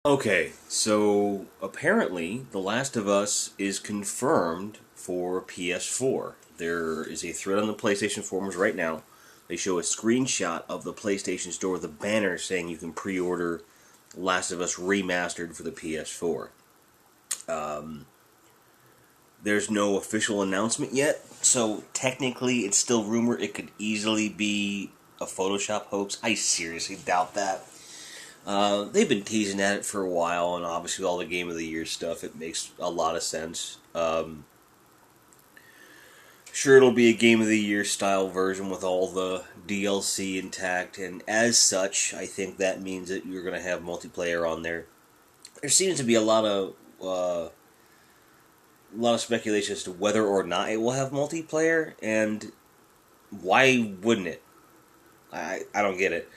Okay, so apparently The Last of Us is confirmed for PS4. There is a thread on the PlayStation forums right now. They show a screenshot of the PlayStation Store with a banner saying you can pre-order Last of Us Remastered for the PS4. There's no official announcement yet, so technically it's still rumor. It could easily be a Photoshop hoax. I seriously doubt that. They've been teasing at it for a while, and obviously all the Game of the Year stuff, it makes a lot of sense. Sure, it'll be a Game of the Year style version with all the DLC intact, and as such, I think that means that you're going to have multiplayer on there. There seems to be a lot of speculation as to whether or not it will have multiplayer, and why wouldn't it? I don't get it.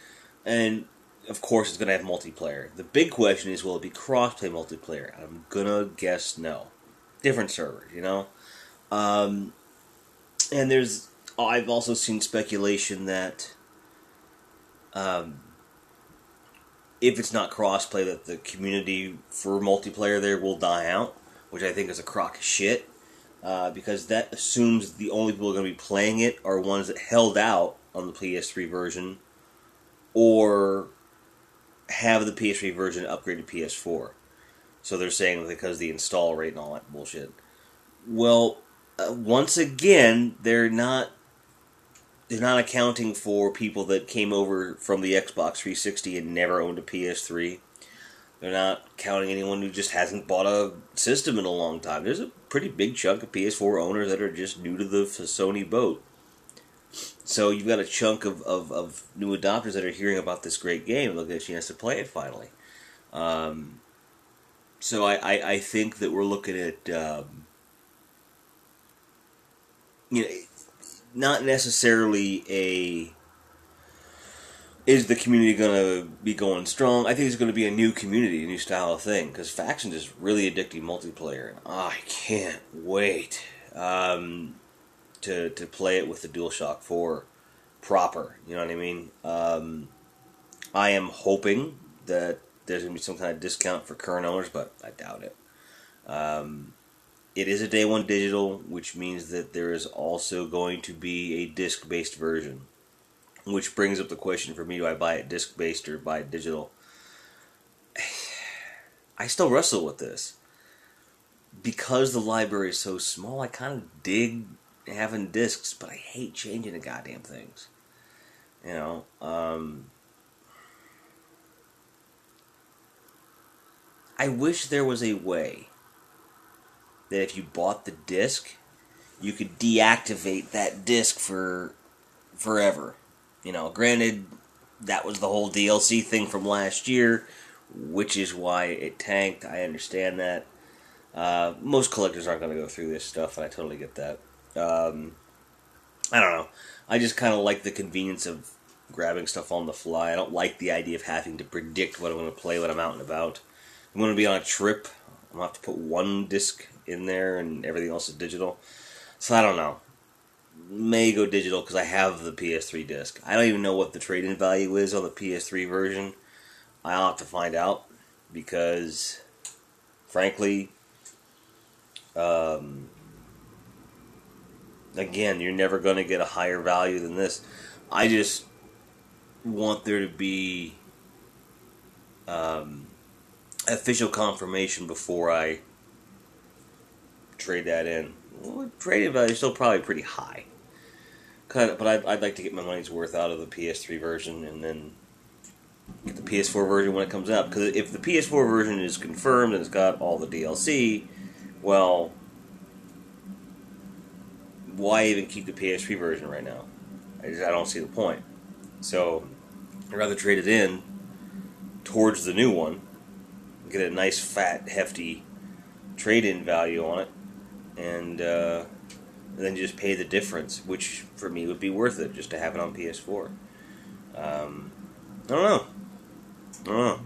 And of course, it's going to have multiplayer. The big question is, will it be cross-play multiplayer? I'm gonna guess no. Different servers, you know. And I've also seen speculation that if it's not cross-play, that the community for multiplayer there will die out, which I think is a crock of shit. Because that assumes the only people going to be playing it are ones that held out on the PS3 version, or have the PS3 version upgraded to PS4. So they're saying because the install rate and all that bullshit. Well, once again, they're not accounting for people that came over from the Xbox 360 and never owned a PS3. They're not counting anyone who just hasn't bought a system in a long time. There's a pretty big chunk of PS4 owners that are just new to the Sony boat. So you've got a chunk of new adopters that are hearing about this great game and they'll get a chance to play it finally. So I think that we're looking at not necessarily is the community going to be going strong. I think it's going to be a new community, a new style of thing, because Factions is really addicting multiplayer, and I can't wait to play it with the DualShock 4 proper. You know what I mean? I am hoping that there's going to be some kind of discount for current owners, but I doubt it. It is a day one digital, which means that there is also going to be a disc-based version. Which brings up the question for me, do I buy it disc-based or buy it digital? I still wrestle with this. Because the library is so small, I kind of dig having discs, but I hate changing the goddamn things. You know, I wish there was a way that if you bought the disc, you could deactivate that disc for forever. You know, granted, that was the whole DLC thing from last year, which is why it tanked. I understand that. Most collectors aren't going to go through this stuff, and I totally get that. I don't know. I just kind of like the convenience of grabbing stuff on the fly. I don't like the idea of having to predict what I'm going to play when I'm out and about. I'm going to be on a trip. I'm going to have to put one disc in there, and everything else is digital. So I don't know. May go digital because I have the PS3 disc. I don't even know what the trade-in value is on the PS3 version. I'll have to find out because, frankly, again, you're never going to get a higher value than this. I just want there to be official confirmation before I trade that in. Well, trade-in value is still probably pretty high. But I'd like to get my money's worth out of the PS3 version and then get the PS4 version when it comes out. Because if the PS4 version is confirmed and it's got all the DLC, well, why even keep the PS3 version right now? I don't see the point. So I'd rather trade it in towards the new one, get a nice, fat, hefty trade-in value on it, and then just pay the difference, which for me would be worth it just to have it on PS4. I don't know.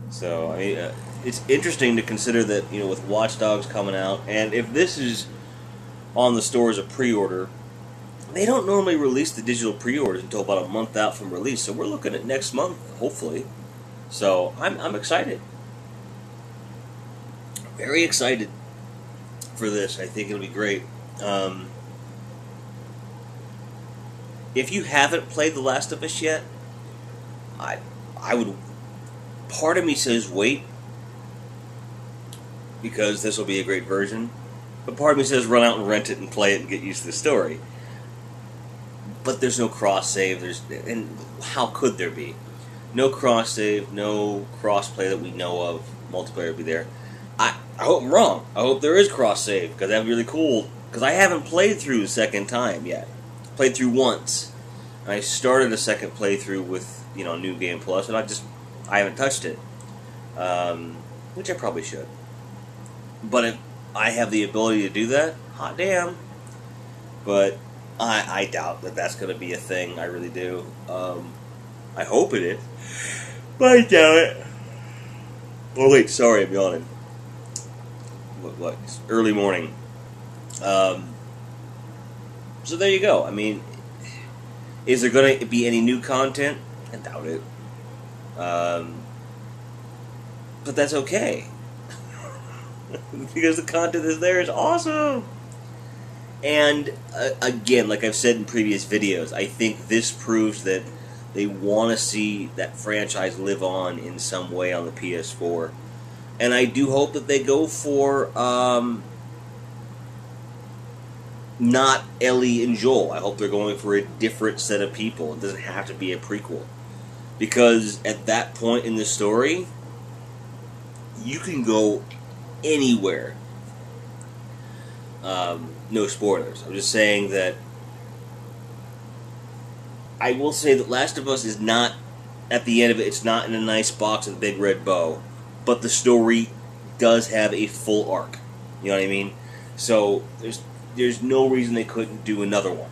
So I mean, it's interesting to consider that, you know, with Watch Dogs coming out, and if this is on the store as a pre-order, they don't normally release the digital pre-orders until about a month out from release. So we're looking at next month, hopefully. So I'm excited. very excited for this. I think it'll be great. If you haven't played The Last of Us yet, I would. Part of me says wait, because this will be a great version. But part of me says run out and rent it and play it and get used to the story. But there's no cross save. And how could there be? No cross save, no cross play that we know of. Multiplayer will be there. I hope I'm wrong. I hope there is cross save, because that'd be really cool. Because I haven't played through the second time yet. Played through once. And I started a second playthrough with New Game Plus, and I haven't touched it, which I probably should. But if I have the ability to do that, hot damn. But I doubt that that's going to be a thing. I really do. I hope it is, but I doubt it. Oh wait, sorry, I'm yawning. What? It's early morning. So there you go. I mean, is there going to be any new content? I doubt it. But that's okay. Because the content that's there is awesome. And again, like I've said in previous videos, I think this proves that they want to see that franchise live on in some way on the PS4. And I do hope that they go for not Ellie and Joel. I hope they're going for a different set of people. It doesn't have to be a prequel. Because at that point in the story, you can go anywhere. No spoilers. I'm just saying that I will say that Last of Us is not, at the end of it, it's not in a nice box with a big red bow. But the story does have a full arc. You know what I mean? So there's no reason they couldn't do another one.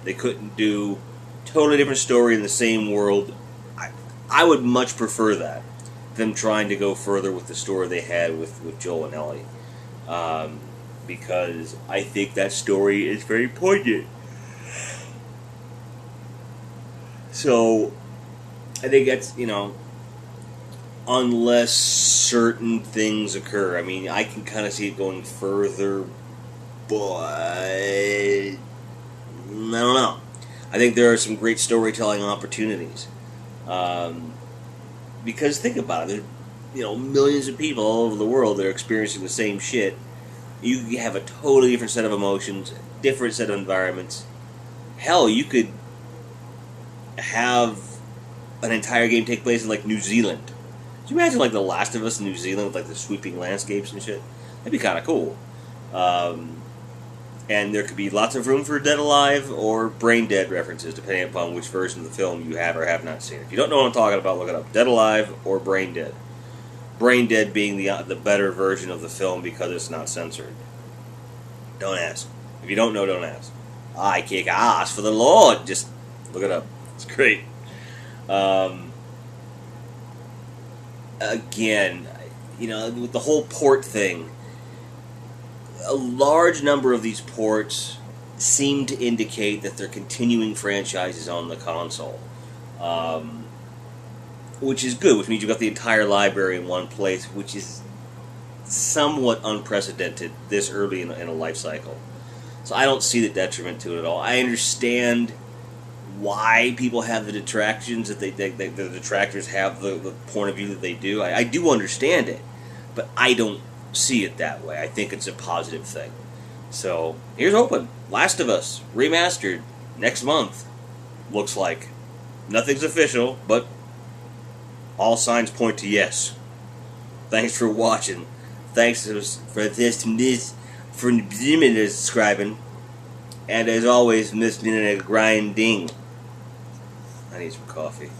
They couldn't do totally different story in the same world. I would much prefer that than trying to go further with the story they had with Joel and Ellie. Because I think that story is very poignant. So, I think that's, unless certain things occur. I mean, I can kind of see it going further, but I don't know. I think there are some great storytelling opportunities. Because think about it, there's millions of people all over the world that are experiencing the same shit. You have a totally different set of emotions, different set of environments. Hell, you could have an entire game take place in like New Zealand. Can you imagine like The Last of Us in New Zealand with like the sweeping landscapes and shit? That'd be kind of cool. And there could be lots of room for Dead Alive or Brain Dead references, depending upon which version of the film you have or have not seen. If you don't know what I'm talking about, look it up. Dead Alive or Brain Dead. Brain Dead being the better version of the film because it's not censored. Don't ask. If you don't know, don't ask. I kick ass for the Lord. Just look it up. It's great. Again, with the whole port thing, a large number of these ports seem to indicate that they're continuing franchises on the console. Which is good, which means you've got the entire library in one place, which is somewhat unprecedented this early in a life cycle. So I don't see the detriment to it at all. I understand why people have the detractions, that the detractors have the point of view that they do. I do understand it, but I don't see it that way. I think it's a positive thing. So here's hoping. Last of Us remastered next month. Looks like nothing's official, but all signs point to yes. Thanks for watching. Thanks for subscribing. And as always, miss me in a grinding. I need some coffee.